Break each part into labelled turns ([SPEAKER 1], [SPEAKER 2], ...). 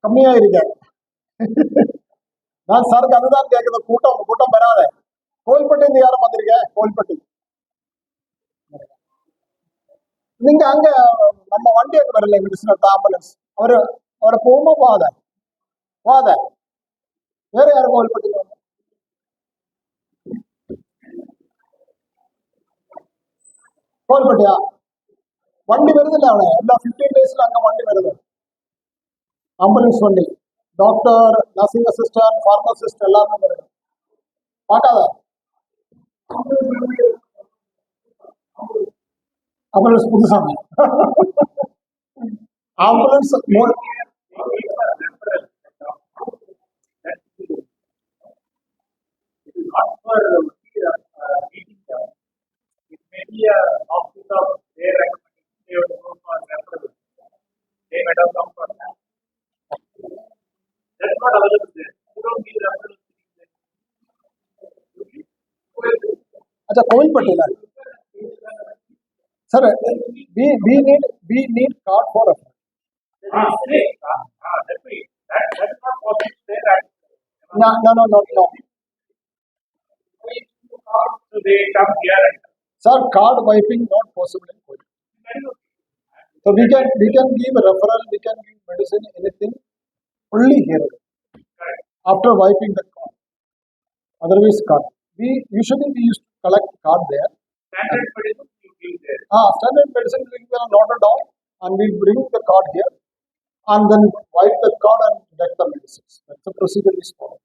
[SPEAKER 1] கம்மியாயிருக்க. நான் சாருக்கு அதுதான் கேட்குது. கூட்டம் கூட்டம் வராத. கோவில்பட்டி யாரும் வந்திருக்க? கோவில்பட்டி நீங்க அங்க நம்ம வண்டி அங்க வரல, மெடிசனல் ஆம்புலன்ஸ் அவரு அவரை போகுமா போகாத வேற யாரும் கோவில்பட்டி கோவில்பட்டியா வண்டி வருது இல்ல அவனை எல்லா 15 daysல அங்க வண்டி வருது, ஆம்புலன்ஸ் வண்டி. டாக்டர், நர்சிங் அசிஸ்டன்ட், பார்மசிஸ்ட் எல்லாருமே வருது. பார்க்காத ஆம்புலன்ஸ் புதுசாமி. ஆம்புலன்ஸ் अच्छा Kovilpatti sir we need card for us. No. Sir, card wiping not possible in COVID. So we can give a referral, we can give medicine, anything only here after wiping the card. Otherwise card. We usually used to collect card there. Standard medicine we will note it down and we bring the card here and then wipe the card and get the medicines. That's the procedure is followed.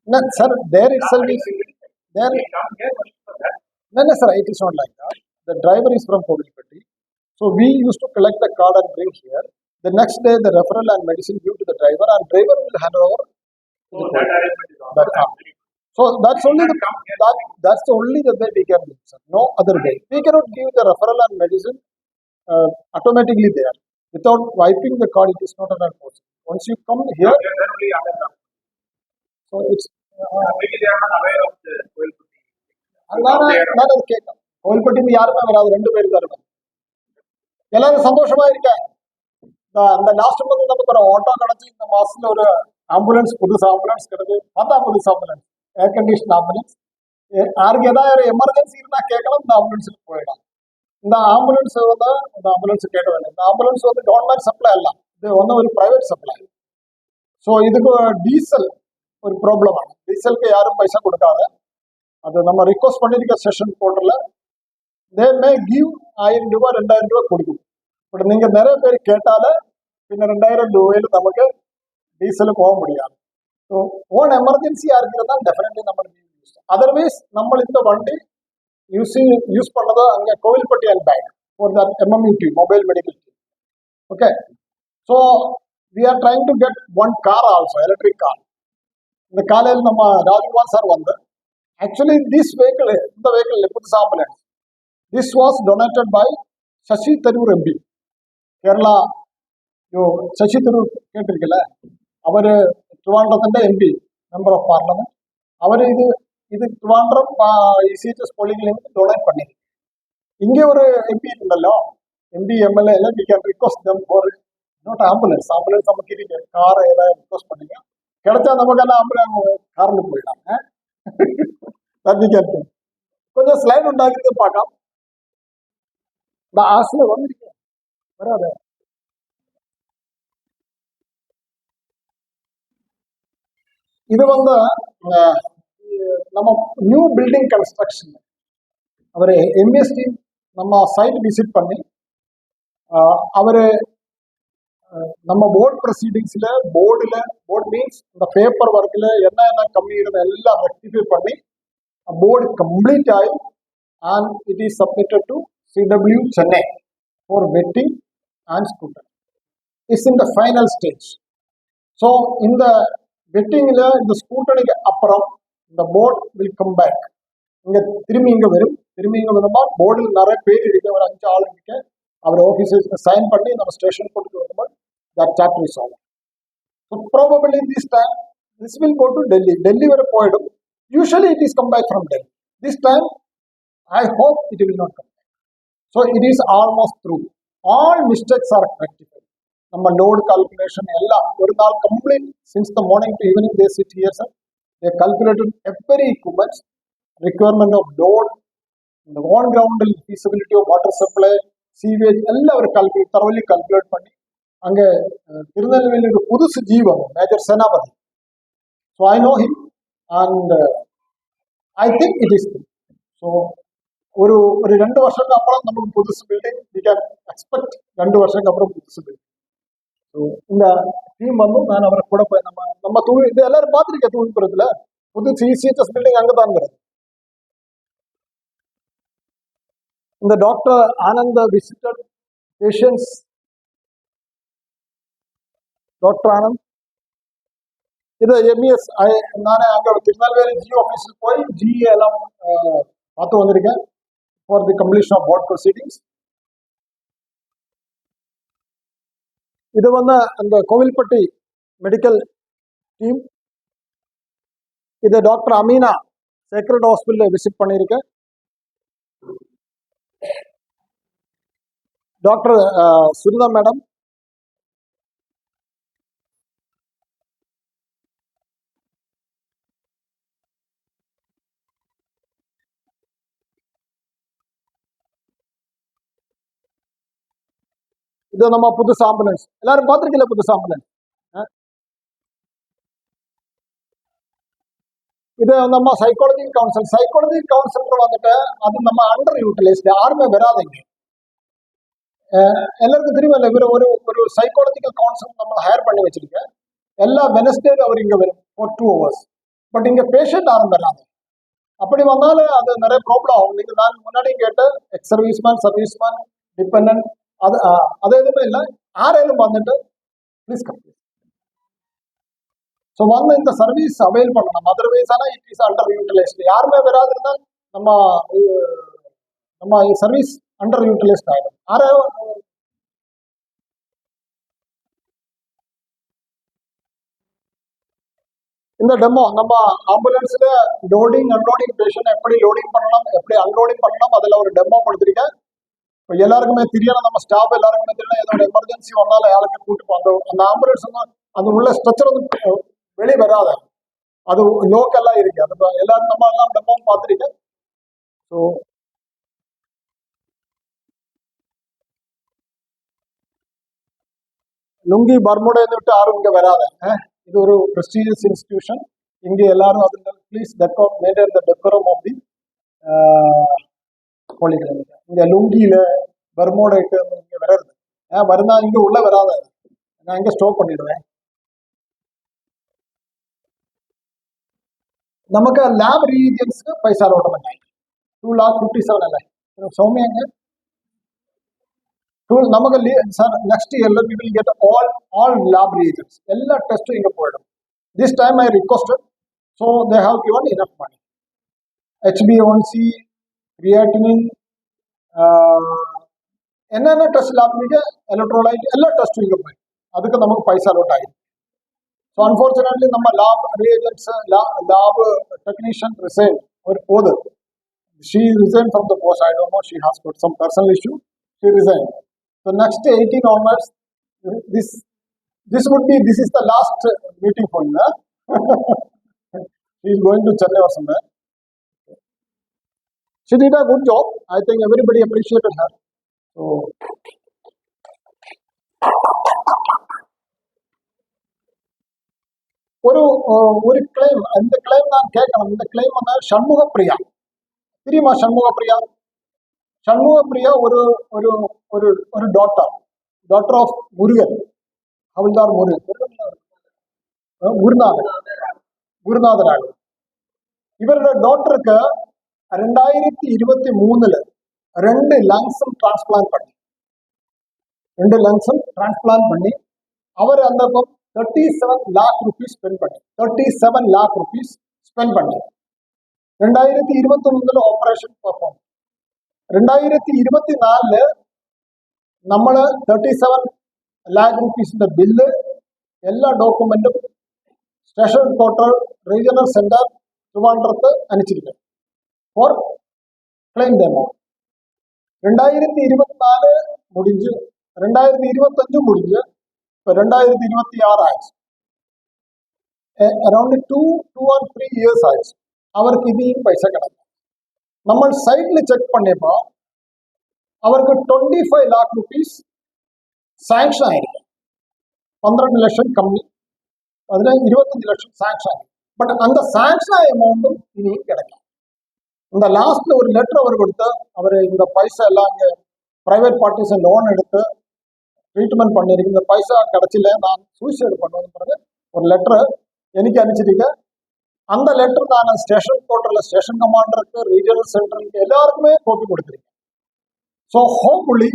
[SPEAKER 1] No, sir, there itself is there. No, sir, it is not like that. The driver is from Kovilpatti, so we used to collect the card and bring here. The next day, the referral and medicine give to the driver, and driver will hand over. So that's only that's the only the way we can do, sir. No other way. We cannot give the referral and medicine automatically there without wiping the card. It is not an possible. Once you come here, so it's. நான் கேட்கேன் கோவில்பட்டின்னு யாருமே வராது, 2 பேர் தான் இருக்கும். எல்லாரும் சந்தோஷமா இருக்கேன். அந்த லாஸ்ட் மந்த் நமக்கு ஒரு ஆட்டோ கிடைச்சி இந்த மாசத்துல ஒரு ஆம்புலன்ஸ், புதுசு ஆம்புலன்ஸ் கிடைச்சு. பார்த்தா புதுசு ஆம்புலன்ஸ், ஏர் கண்டிஷன் ஆம்புலன்ஸ். யாருக்கு ஏதாவது ஒரு எமர்ஜென்சி இருந்தா கேட்கலாம், இந்த ஆம்புலன்ஸுக்கு போயிடலாம். இந்த ஆம்புலன்ஸ் இந்த ஆம்புலன்ஸ் கேட்க வேண்டாம். இந்த ஆம்புலன்ஸ் கவர்மெண்ட் சப்ளை அல்ல, இது ஒரு பிரைவேட் சப்ளை. ஸோ இதுக்கு டீசல் ஒரு ப்ராப்ளம் ആണ്. டீசலுக்கு யாரும் பைசா கொடுக்காத, அது நம்ம ரிக்வஸ்ட் பண்ணிருக்க செஷன் போர்ட்டல்ல தே மே கிவ் 1000 ரூபாய் 2000 ரூபாய் கொடுக்கும். பட் நீங்க நிறைய பேர் கேட்டால பின்ன 2000 ரூபாயில நமக்கு டீசல் போக முடியாது. ஸோ ஓன் எமர்ஜென்சியா இருக்கிறதா டெஃபினெட்லி நம்ம யூஸ். அதர்வைஸ் நம்ம இந்த வண்டி யூஸ் பண்ணது அங்கே Kovilpatti and bank for the MMUT mobile medical team. Okay, so we are trying to get one car also, electric car. இந்த காலையில் நம்ம ராஜ்குமார் சார் வந்து ஆக்சுவலி திஸ் வெஹிக்கிள், இந்த வெஹிக்கிள் புதுசு ambulance, this was donated by Shashi Tharoor MP Kerala. Shashi Tharoor കേട്ടിരിക്കல, അവര് ട്രിവാൻഡ്രത്തിന്റെ MP, member of parliament. അവര് ഇത് ട്രിവാൻഡ്രം ECHS പോളിംഗിൽ ഡൊണേറ്റ് பண்ணி. இங்க ஒரு MP ഉണ്ടല്ലോ, MP MLA எல்லாம் we can request them for not ambulance. Ambulance நமக்கு இருக்கு, கார் ஏதாவது ரிக்வஸ்ட் பண்ணீங்க கிடைச்சா நமக்கெல்லாம் ஆம்புலன்ஸ் காரில் போயிடலாம். கொஞ்சம் ஸ்லைட் உண்டாக்குறது பார்க்கலாம். இந்த ஆசில வந்திருக்கேன் வராத. இது நம்ம நியூ பில்டிங் கன்ஸ்ட்ரக்ஷன் அவர் MST நம்ம சைட் விசிட் பண்ணி அவரு நம்ம போர்ட் ப்ரொசீடிங்ஸ்ல போர்டு மீன்ஸ் இந்த பேப்பர் ஒர்க்ல என்ன கம்மி இருந்த எல்லாம் ரெக்டிஃபை பண்ணி போர்டு கம்ப்ளீட் ஆகி and it is submitted to CW Chennai for vetting and scrutiny. It's in the final stage. So in the vetting, the scrutiny apparam, the board will come back இங்க இங்க வரும். இங்க வந்தோம்னா போர்டில் நிறைய பேர் இருக்கு, ஒரு 5 ஆள் இருக்கு. அவர் ஆஃபீஸர்ஸ்க்கு சைன் பண்ணி நம்ம ஸ்டேஷன் கொண்டு வரும்போது that chapter is over. So probably this time this will go to Delhi. Delhi வரை போயிடும். Usually it is come back from Delhi. This time I hope it will not come back. So it is almost through. All mistakes are rectified. நம்ம load calculation எல்லாம் ஒரு நாள் complete since the morning to evening they sit here, sir. They calculated every equipment, requirement of load, the on ground feasibility of water supply, sewage எல்லாம் அவர் thoroughly calculate பண்ணி அங்க திருநெல்வேலியோட புதுசு ஜீவம் major Senapathi. So I know him and I think it is. ஸோ ஒரு 2 வருஷத்துக்கு அப்புறம் நமக்கு புதுசு பில்டிங் வி கேன் எக்ஸ்பெக்ட். 2 வருஷத்துக்கு அப்புறம் புதுசு பில்டிங். ஸோ இந்த டீம் வந்து நான் அவரை கூட போய் நம்ம தூவி இது எல்லாரும் பார்த்துருக்கேன். தூவிபுரத்தில் புது சிசிஎச்எஸ் பில்டிங் அங்கே தான் இருக்கிறது. இந்த doctor Anand visited patients. Doctor Anand இது எம்இஎஸ் நானே அங்கே திருநெல்வேலி ஜிஓ ஆஃபீஸுக்கு போய் ஜிஏ எல்லாம் பார்த்து வந்திருக்கேன் for the completion of board proceedings. இது வந்து அந்த கோவில்பட்டி மெடிக்கல் டீம். இது doctor Amina sacred hospital visit பண்ணியிருக்கேன். டாக்டர் சுனிதா மேடம், இது நம்ம புதுசு ஆம்புலன்ஸ் எல்லாரும் பார்த்துருக்கீங்களா? புதுசு ஆம்புலன்ஸ் இது நம்ம சைக்காலஜி கவுன்சில் வந்துட்டு அது நம்ம அண்டர் யூட்டிலைஸ்ட், யாருமே வராதிங்க. எல்லாருக்கும் தெரியும் இல்லை, இவர் ஒரு சைக்காலஜிக்கல் கவுன்சில் நம்ம ஹையர் பண்ணி வச்சிருக்கேன். எல்லா வெனஸ்டே அவர் இங்கே வரும் ஃபார் 2 hours. பட் இங்கே பேஷண்ட் யாரும் வராது. அப்படி வந்தாலும் அது நிறைய ப்ராப்ளம் ஆகும். நீங்கள் நான் முன்னாடி கேட்ட எக்ஸ் சர்வீஸ்மேன் டிபெண்ட் அது எதுவுமே இல்லை. ஆரேலும் வந்துட்டு ப்ளீஸ் கம்ப்ளீட். ஸோ வந்து இந்த சர்வீஸ் அவைல் பண்ணணும். அதர்வைஸ் ஆனால் இட் இஸ் அண்டர் யூட்டிலைஸ்ட். யாருமே வராதுன்னா நம்ம சர்வீஸ் அண்டர் யூட்டிலைஸ்ட் ஆகிடும். இந்த டெமோ நம்ம ஆம்புலன்ஸ்ல லோடிங் அன்லோடிங் பேஷண்ட் எப்படி லோடிங் பண்ணலாம், எப்படி அன்லோடிங் பண்ணலாம், அதில் ஒரு டெமோ கொடுத்துருக்கேன். இப்போ எல்லாருக்குமே தெரியல, நம்ம ஸ்டாஃப் எல்லாருக்குமே தெரியல. ஏதோ எமர்ஜென்சி வந்தாலும் யாருக்கு கூட்டு போங்க. அந்த ஆம்புலன்ஸ் வந்து அது உள்ள ஸ்ட்ரக்சர் வந்து வெளியே வராத, அது லோக்கெல்லாம் இருக்கு. அது எல்லாரும் நம்ம எல்லாம் டெமோ பார்த்துருக்கேன். ஸோ லுங்கி பர்முடைன்னு விட்டு யாரும் இங்கே வராத. இது ஒரு ப்ரெஸ்டீஜியஸ் இன்ஸ்டிடியூஷன். இங்கே எல்லாரும் அது please maintain the decorum of the polyclinic. இங்கே லுங்கியில பர்மோடைட்டு இங்கே வராது. வருந்தா இங்கே உள்ள வராத, நான் இங்கே ஸ்டோப் பண்ணிடுவேன். നമുക്ക് ലാബ് റീജിയൻസ് പൈസ അലോട്ട്മെന്റ് ആയി 2,57,000 അല്ലേ സൗമ്യങ്ക. നമുക്ക് നെക്സ്റ്റ് ഇയറിൽ we will get all lab regions എല്ലാ ടെസ്റ്റും ഇങ്ങനെ പോയിടും. This time I requested, so they have given enough money. HbA1c, creatinine, என்னென்ன டெஸ்ட் ലാബിലേക്ക് ഇലക്ട്രോലൈറ്റ് എല്ലാ ടെസ്റ്റും ഇങ്ങനെ പോയി. അതൊക്കെ നമുക്ക് പൈസ അലോട്ടായി. So unfortunately, நம்ம lab reagents, lab technician resigned or other. She resigned from the post. I don't know. She has got some personal issue. She resigned. So next 18 onwards, this is the last meeting for you. She is going to Chennai or somewhere. She did a good job. I think everybody appreciated her. So. ஒரு claim, அந்த claim நான் கேட்கணும். இந்த claim வந்து சண்முகப்பிரியா, தெரியுமா? சண்முகப்பிரியா ஒரு ஒரு ஒரு ஒரு டாக்டர் ஆஃப் முருகன், ஹவில்தார் குருநாதராக. இவரோட டாக்டருக்கு 2023 2 லங்ஸும் டிரான்ஸ்பிளான்ட் பண்ணி அவர் அந்த 37 lakh rupees spend பண்ணி 2021 ഓപ്പറേഷൻ പെർഫോം. 2024 നമ്മൾ 37 lakh റുപ്പീസിന്റെ ബില്ല് എല്ലാ ഡോക്യുമെന്റും സ്റ്റേഷൻ ഹെഡ്ക്വാർട്ടർ റീജിയണൽ സെന്റർ ട്രിവാൻഡ്രത്ത് അയച്ചിരിക്കും ഫോർ ക്ലെയിം ദ എമൗണ്ട്. 2024 முடிஞ்சு 2025 முடிஞ்சு இப்போ 2026 ஆயிடுச்சு. Around 2 or 3 years ആയിடுச்சு. അവർക്ക് ഇനിയും പൈസ കിടക്കും. നമ്മൾ സൈറ്റിൽ ചെക്ക് പണിയപ്പോൾ അവർക്ക് 25 lakh റുപ്പീസ് സാങ്ഷൻ ആയിരിക്കും. 12 ലക്ഷം കമ്മി, അതിൽ 25 ലക്ഷം സാങ്ഷൻ ആയിരിക്കും. பட் அந்த சாங்ஷன் ஆய அமௌண்ட்டும் இனியும் கிடைக்கும். இந்த லாஸ்ட்ல ஒரு லெட்டர் அவர் கொடுத்து அவர் இந்த பைசா எல்லாம் இங்கே பிரைவேட் பார்ட்டிஸ் லோன் எடுத்து ட்ரீட்மெண்ட் பண்ணியிருக்கு, இந்த பைசா கிடைச்சில நான் சூசைடு பண்ணுவேன்னு பிறகு ஒரு லெட்டர் எனக்கு அனுப்பிச்சிருக்க. அந்த லெட்டர் நான் ஸ்டேஷன் கோர்ட்டரில் ஸ்டேஷன் கமாண்டருக்கு ரீஜனல் சென்டருக்கு எல்லாருக்குமே கோப்பி கொடுத்துருக்கேன். ஸோ ஹோப்ஃபுல்லி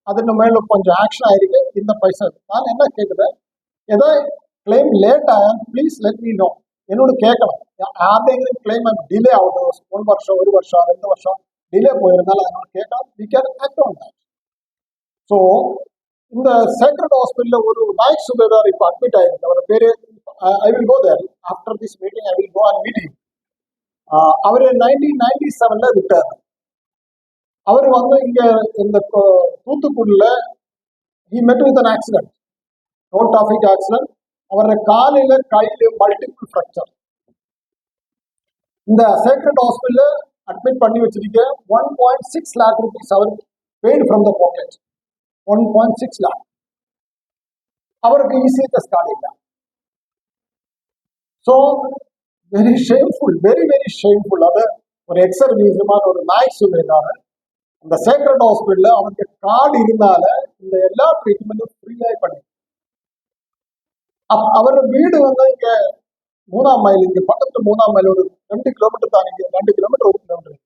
[SPEAKER 1] அதுக்கு மேலே கொஞ்சம் ஆக்ஷன் ஆயிருக்கு. இந்த பைசா நான் என்ன கேட்குறேன், ஏதோ கிளைம் லேட் ஆகும் ப்ளீஸ் லெட் மீ நோ. என்னோட கேட்கணும் யாருடையும் கிளைம் டிலே ஆகுது, 1 வருஷம் 1 வருஷம் 2 வருஷம் டிலே போயிருந்தாலும் அதனோட கேட்கணும். We can act on that. So இந்த சேக்ரட் ஹாஸ்பிட்டலில் ஒரு நாய்க் சுபேதார் இப்போ அட்மிட் ஆயிருக்கு. அவர் பேர் I will go there after this meeting. I will go and meet him. அவர் 1997 ரிட்டையர். அவர் வந்து இங்கே இந்த தூத்துக்குடியில் he met with an accident, road traffic accident. அவருடைய காலையில் கையில் மல்டிபிள் ஃப்ராக்சர். இந்த சேக்ரட் ஹாஸ்பிட்டலில் அட்மிட் பண்ணி வச்சிருக்க 1.6 lakh ருபீஸ் அவர் paid from the pocket. 1.6 lakh. அவருக்கு இசிஎச்எஸ் கார்டு இல்லை. So very shameful, very very shameful. அது ஒரு எக்ஸர்வீஸுமான ஒரு நாய்க் சுபேதார் அந்த சேக்ரட் ஹாஸ்பிட்டலில் அவருக்கு கார்டு இருந்தால இந்த எல்லா ட்ரீட்மெண்ட்டும் ஃப்ரீயாகி பண்ணி. அவரோட வீடு வந்து இங்கே 3ஆம் மைல், இங்கே பக்கத்துல 3ஆம் மைல் ஒரு 2 கிலோமீட்டர் தான், இங்கே 2 கிலோமீட்டர் 1 கிலோமீட்டர்.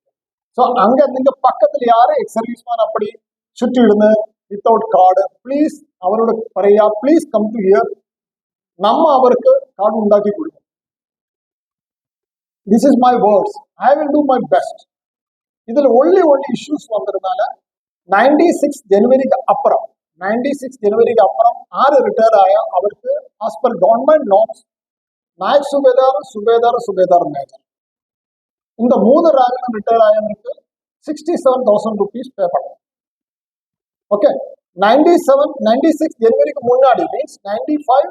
[SPEAKER 1] ஸோ அங்கே நீங்க பக்கத்துல யாரும் எக்ஸர்வீஸ்மான் அப்படி சுற்றி விடுங்க வித்தவுட் கார்டு ப்ளீஸ் அவரோட பறையா ப்ளீஸ் கம் டு ஹியர். நம்ம அவருக்கு கார்டு உண்டாக்கி கொடுங்க. This is my words. I will do my best. இதுல ஒன்லி இஷ்யூஸ் வந்ததுனால 96 ஜனவரிக்கு அப்புறம் 96 ஜனவரிக்கு அப்புறம் 6 ரிட்டையர் ஆய அவருக்கு as per government norms Naik Subedar, Subedar, Subedar major இந்த 3 ரேங்க்ல ரிட்டையர் ஆயவருக்கு 67,000 ருபீஸ் பே பண்ணணும். ஓகே, 96 ஜனவரிக்கு முன்னாடி மீன்ஸ் 95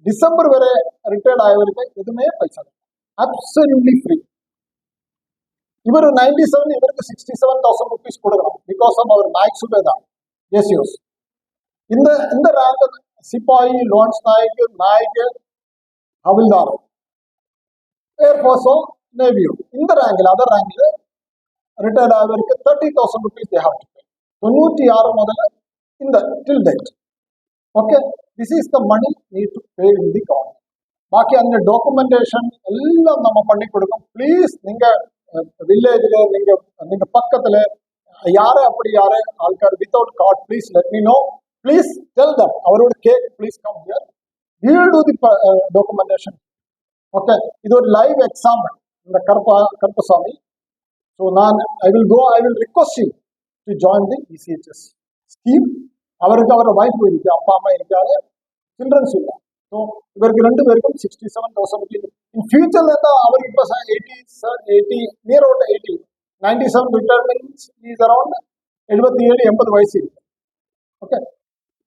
[SPEAKER 1] டிசம்பர் வரை ரிட்டையர்ட் ஆயவருக்கு எதுவுமே பைசா அப்சல்யூட்லி ஃப்ரீ. இவர் 97 இவருக்கு 67,000 ருபீஸ் கொடுக்கணும் பிகாஸ் ஆஃப் அவர் நாயக் சுபேதார் எஸ்யூஸ். இந்த ரேங்க் சிப்பாயி, லான்ஸ் நாயக், நாயக், ஹவில்தார், ஏர்ஃபோர்ஸோ நேவியோ இந்த ரேங்கில் அதர் ரேங்கில் ரிட்டையர்ட் ஆகிறதுக்கு 30,000 rupees they have to pay. 96 முதல்ல இந்த till date. Okay, this is the money need to pay in the government. பாக்கி அந்த டாக்குமெண்டேஷன் எல்லாம் நம்ம பண்ணி கொடுக்கும். ப்ளீஸ் நீங்க வில்லேஜில் நீங்க பக்கத்துல யாரு அப்படி யாரு ஆள்கார் without card please let me know. Please tell them அவரோட கேக் please come here. We will do the documentation. Okay, இது ஒரு லைவ் எக்ஸாம்பிள் இந்த Karuppasamy. So I will request you to join the ECHS scheme. அவருக்கு அவரோட வைஃப் இருக்கு, அப்பா அம்மா இருக்காது, சில்ட்ரன்ஸ் இல்லை. ஸோ இவருக்கு 2 பேருக்கும் 67,000 ருபீஸ். இன் ஃபியூச்சர்ல இருந்தா அவருக்கு இப்போ 80 near out 80 97 retirement is around 77-80 வயசு இருக்கு. ஓகே,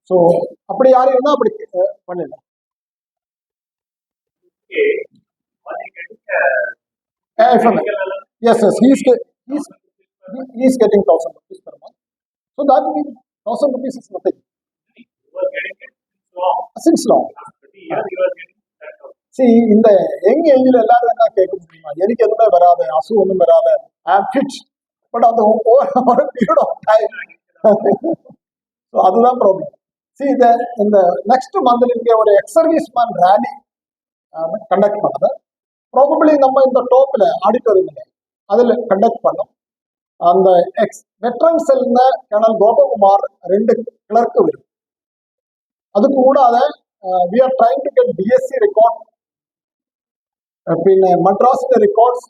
[SPEAKER 1] ஸோ அப்படி யாரும் இருந்தால் அப்படி பண்ணிடலாம். Yes, he is getting 1,000 rupees per month. So that means 1,000 rupees is nothing. Since long. See, இந்த யங் ஏஜ்ல எல்லாரும் என்ன கேட்க முடியுமா, எனக்கு எதுவுமே வராது, அசு ஒன்றும் வராது, ஐ ஆம் ஃபிட். பட் அந்த ஒரு பீரியட் ஆஃப் டைம் அதுதான் ப்ராப்ளம். சி இந்த நெக்ஸ்ட் மந்த்ல இங்கே ஒரு எக்ஸர்வீஸ்மேன் ரேலி கண்டக்ட் பண்ணது ப்ராபபிளி நம்ம இந்த டோப்பில் ஆடிட்டோரியமில் அதில் கண்டக்ட் பண்ணோம். அந்த வெட்ரன் செல்ல கர்னல் கோபகுமார் 2 கிளர்க்கு வரும். அது கூடாத we are trying to get BSc record പിന്നെ മദ്രാസിന്റെ റെക്കോർഡ്സ്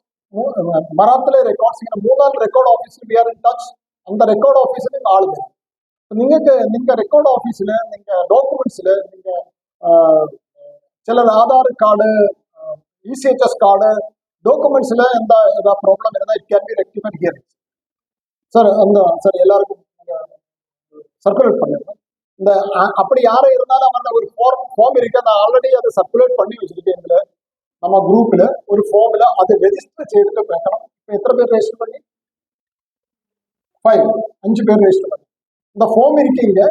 [SPEAKER 1] മറാത്തിലെ റെക്കോർഡ്സ് ഇങ്ങനെ 3-4 റെക്കോർഡ് ഓഫീസിൽ വി ആർ ഇൻ ടച്ച്. அந்த ரெக்கார்ட் ஆஃபீஸில் நீங்கள் ஆளுங்க நீங்கள் ரெக்கார்ட் ஆஃபீஸில் நீங்கள் டாக்குமெண்ட்ஸில் நீங்கள் சிலர் ஆதார் கார்டு, இசிஹெச்எஸ் கார்டு, டாக்குமெண்ட்ஸில் ஏதாவது ப்ராப்ளம் இருந்தால் it can be rectified here. Sir sir எல்லாருக்கும் சர்க்குலேட் பண்ணிடுறேன். இந்த அப்படி யாரும் இருந்தாலும் அந்த ஒரு ஃபார்ம் இருக்கு, நான் ஆல்ரெடி அதை சர்க்குலேட் பண்ணி வச்சிருக்கேன். இதில் நம்ம குரூப்பில் ஒரு ஃபார்மில் அதை ரெஜிஸ்டர் செய்துட்டு பேசணும். இப்போ எத்தனை பேர் ரெஜிஸ்டர் பண்ணி? 5 பேர் ரெஜிஸ்டர் பண்ணி இந்த ஃபார்ம் இருக்கீங்க.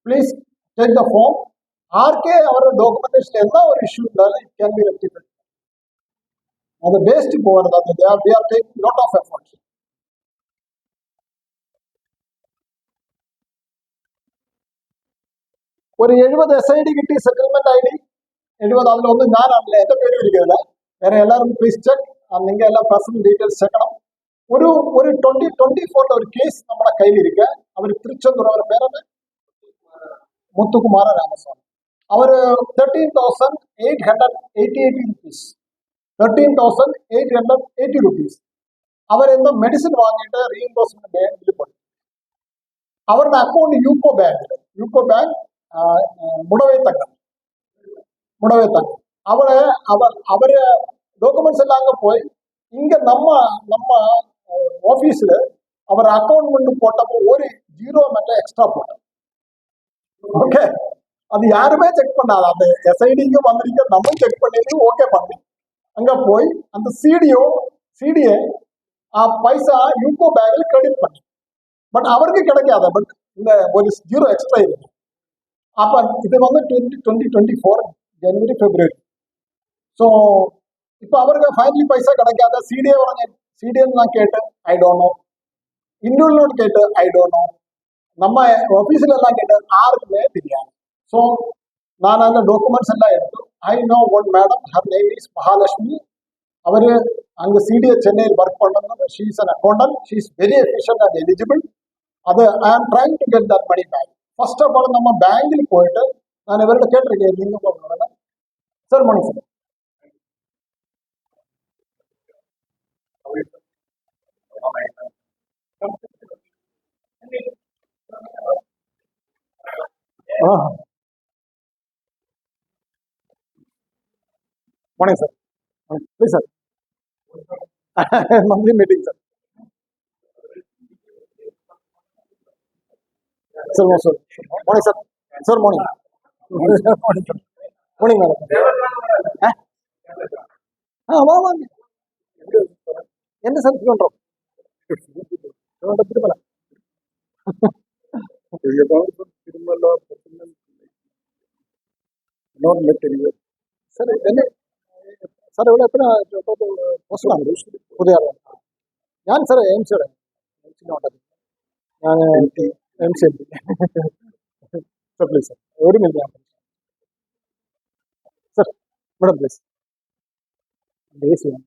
[SPEAKER 1] Please take the form. RK அவரோட டாக்குமெண்டேஷன் என்ன ஒரு இஷ்யூ இருந்தாலும் இட் கேன் பி ரெக்டிஃபைட். அது பேஸ்ட் போகிறது. அது we are taking lot of efforts. ഒരു 70 SID കിട്ടി, സെറ്റിൽമെന്റ് ID 70. അതിലൊന്നും ഞാനാണല്ലേ, എന്റെ പേര് ഇരിക്കുന്നില്ല. വേറെ എല്ലാവരും പ്ലീസ് ചെക്ക്. നിങ്ങൾ എല്ലാം പേഴ്സണൽ ഡീറ്റെയിൽസ് ചെക്കണം. ഒരു 2024 ഒരു കേസ് നമ്മുടെ കയ്യിലിരിക്കുക. അവർ തിരുച്ചെന്തൂർ, അവരുടെ പേരാണ് മുത്തുകുമാര രാമസ്വാമി. അവര് 13,888 റുപ്പീസ് 13,880 റുപ്പീസ് അവരെന്തോ മെഡിസിൻ വാങ്ങിയിട്ട് റീഇംബേഴ്സ്മെന്റ് ബാങ്കിൽ പോയി. അവരുടെ അക്കൗണ്ട് യൂക്കോ ബാങ്ക് മുടവേത്തങ്കം. அவரு டாக்குமெண்ட்ஸ் எல்லாம் அங்கே போய் இங்க நம்ம ஆஃபீஸில் அவர் அக்கௌண்ட் போட்டப்போ ஒரு 0 மட்டும் எக்ஸ்ட்ரா போட்டோம். ஓகே, அது யாருமே செக் பண்ணாது. அந்த எஸ்ஐடிக்கு வந்திருக்க நம்ம செக் பண்ணிட்டு ஓகே பண்ணி அங்கே போய் அந்த சிடியை பைசா யூகோ பேங்கில் கிரெடிட் பண்ணி, பட் அவருக்கு கிடைக்காத. பட் இந்த ஒரு 0 எக்ஸ்ட்ரா இருக்கு. அப்போ இது வந்து 2024 ஜனவரி பிப்ரவரி. ஸோ இப்போ அவருக்கு ஃபைனலி பைசா கிடைக்காத. சிடியை நான் கேட்டேன், ஐ டோன்ட் நோ. இண்டிவிஜுவல் கேட்டு ஐ டோன்ட் நோ. நம்ம ஆஃபீஸில் எல்லாம் கேட்டேன், யாருக்குமே தெரியாது. ஸோ நான் அந்த டாக்குமெண்ட்ஸ் எல்லாம் எடுத்து I know one madam, her name is Mahalakshmi. அவர் அங்கே சிடியை சென்னையில் ஒர்க் பண்ணணும். She is an accountant. She is very efficient and eligible. அது I am trying to get that money back. First of all நம்ம பேங்கில் போயிட்டு நான் இவர்கிட்ட கேட்டிருக்கேன், நீங்கள் போகணும் sir. Mani sir morning sir. Please sir. Monthly meeting sir. Sir, no sir. Morning sir. Sir, morning. Morning sir. Morning madam. வா என்ன சார் பண்றோம்? திருமலா സാർ എന്നെ സാർ ഇവിടെ എത്ര പോസ്റ്റാണ് പുതിയ? ഞാൻ സാർ എംസിയുടെ ഞാൻ എംസി സാർ. പ്ലീസ് സാർ, ഒരു minute sir. Madam please base ചെയ്യാം.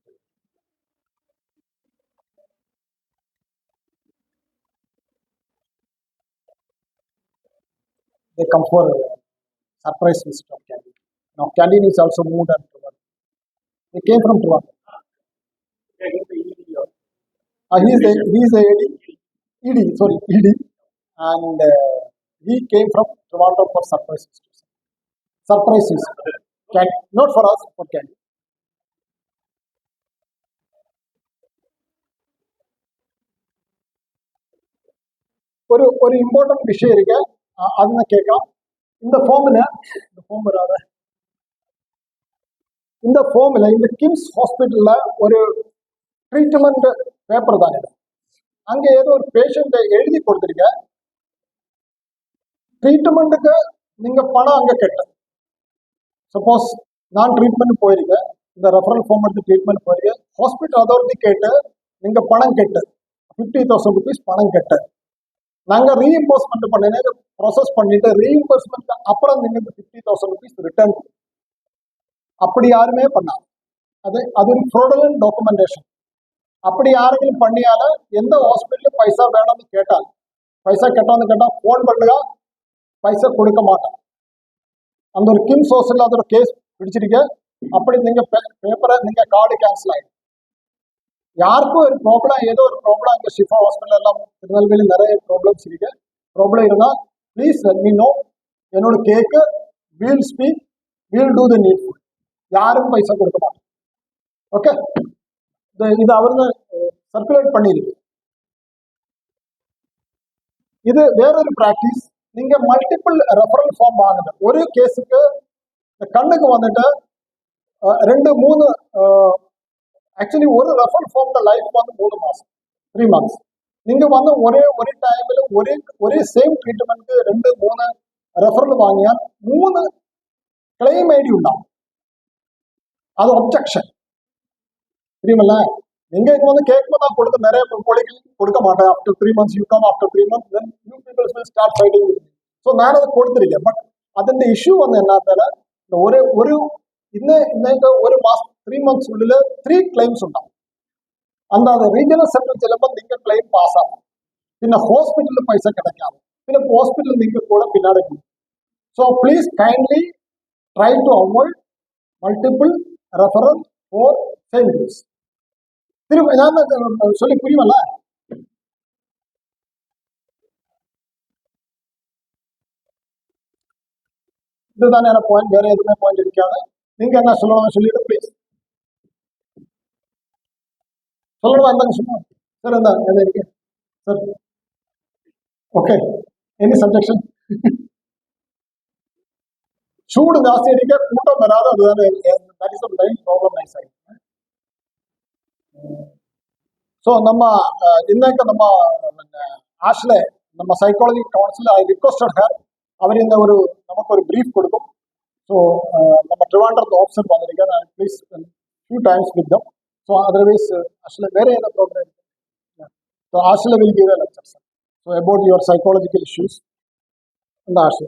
[SPEAKER 1] They come for surprise visit of Candy. Now Candy is also moved on to work. They came from Toronto. He is the ED, and he came from Toronto for surprise visit. Surprise visit. Candy, not for us, for Candy. ஒரு important விஷயம் இருக்கு, அது நான் கேட்கலாம். இந்த ஃபார்ம்ல இந்த கிம்ஸ் ஹாஸ்பிட்டல்ல ஒரு ட்ரீட்மெண்ட் பேப்பர் தான் இது. அங்க ஏதோ ஒரு பேஷண்ட் எழுதி கொடுத்துருக்க, ட்ரீட்மெண்ட்டுக்கு நீங்க பணம் அங்க கெட்ட. சப்போஸ் நான் ட்ரீட்மெண்ட் போயிருக்கேன், இந்த ரெஃபரல் ஃபார்ம் எடுத்து ட்ரீட்மெண்ட் போயிருக்கேன், ஹாஸ்பிட்டல் அத்தாரிட்டி கேட்டு நீங்க பணம் கெட்டு 50,000 rupees பணம் கெட்ட. நாங்கள் ரீஇம்பர்ஸ்மெண்ட் பண்ணினேன், ப்ராசஸ் பண்ணிட்டு ரீஇம்பர்ஸ்மெண்ட் அப்புறம் நீங்கள் 50,000 rupees ரிட்டர்ன். அப்படி யாருமே பண்ணாங்க. அது ஒரு ஃப்ராடுலன்ட் டாக்குமெண்டேஷன். அப்படி யாரெങ്കിലും பண்ணியால எந்த ஹாஸ்பிட்டலும் பைசா வேணும்னு கேட்டால், பைசா கேட்டால் ஃபோன் பண்ணுங்க, பைசா கொடுக்க மாட்டேன். அந்த ஒரு கிம்ஸ் ஹாஸ்பிட்டல் அது ஒரு கேஸ் பிடிச்சிருக்க. அப்படி நீங்கள் பேப்பரை நீங்கள் கார்டு கேன்சல் ஆகிடும். யாருக்கும் ஒரு ப்ராப்ளம் ஏதோ ஒரு ப்ராப்ளம் அங்கே ஷிஃபா ஹாஸ்பிட்டல் எல்லாம் திருநெல்வேலி நிறைய ப்ராப்ளம்ஸ் இருக்கு. ப்ராப்ளம் இருந்தால் ப்ளீஸ் லெட் மீ நோ. என்னோட கேக்கு we'll speak, we'll do the need. யாரும் பைசா கொடுக்க மாட்டோம். ஓகே, இது அவர் சர்க்குலேட் பண்ணிருக்கு. இது வேறொரு ப்ராக்டிஸ். நீங்க மல்டிபிள் ரெஃபரல் ஃபார்ம் வாங்குங்க. ஒரு கேஸுக்கு கண்ணுக்கு வந்துட்டு 2-3 ஆக்சுவலி ஒரு ரெஃபரல் ஃபார்ம்ல லைஃப் வந்து 3 மாசம் 3 months. நீங்க வந்து ஒரே டைம்ல ஒரே சேம் ட்ரீட்மெண்ட் 2-3 ரெஃபரல் வாங்கியால் 3 கிளைம் ஐடி உண்டாகும். அது ஒப்ஜெக்ஷன் தெரியுமில்ல. நீங்க இங்க வந்து கேட்கும்போது நான் கொடுக்க நிறைய பொலிகள் கொடுக்க மாட்டேன். After 3 months you come, after 3 months then you people will start fighting with me. So நான் அதை கொடுத்துருக்கேன். பட் അതിന്റെ இஷ்யூ வந்து என்ன இந்த ഒരു മാസം 3 months ഉള്ളിൽ 3 claims ഉണ്ടാവും. അല്ലാതെ റീജിയണൽ സെന്ററിൽ ചെല്ലുമ്പോൾ നിങ്ങൾക്ക് ക്ലെയിം പാസ്സാകും. പിന്നെ ഹോസ്പിറ്റലിൽ പൈസ കിടക്കാം. പിന്നെ ഹോസ്പിറ്റലിൽ നിങ്ങൾക്ക് കൂടെ പിന്നാലെ പോകും. So please kindly try to avoid multiple referral for same case. ഞാൻ சொல்லி புரியுமல்ல? இதுதானே பாயிண்ட், வேற எதுவுமே பாயிண்ட் இருக்காது. நீங்க என்ன சொல்லணும் சொல்லிட்டு ப்ளீஸ் சொல்லணும். എന്താ சொல்லுங்க சார். എന്താ இருக்கு சார்? Okay, any subjection? ചൂട് ജാസ്തി ഇരിക്കുക, കൂട്ടം വരാതെ. അതുതാണ് that is the main problem I say. So ನಮ್ಮ ಇನ್ನೇಕ ನಮ್ಮ ആഷ്ലെ ನಮ್ಮ psychology council I requested Har. അവരിന്ന് നമുക്കൊരു ബ്രീഫ് കൊടുക്കും. സോ நம்ம ട്രിവാൻഡ്രത്ത് ഓഫീസർ വന്നിരിക്കുന്നത്. Please few times with dum. So otherwise, actually, very other program. Yeah. So Ashla will give a lecture, sir. So about your psychological issues in the Ashla.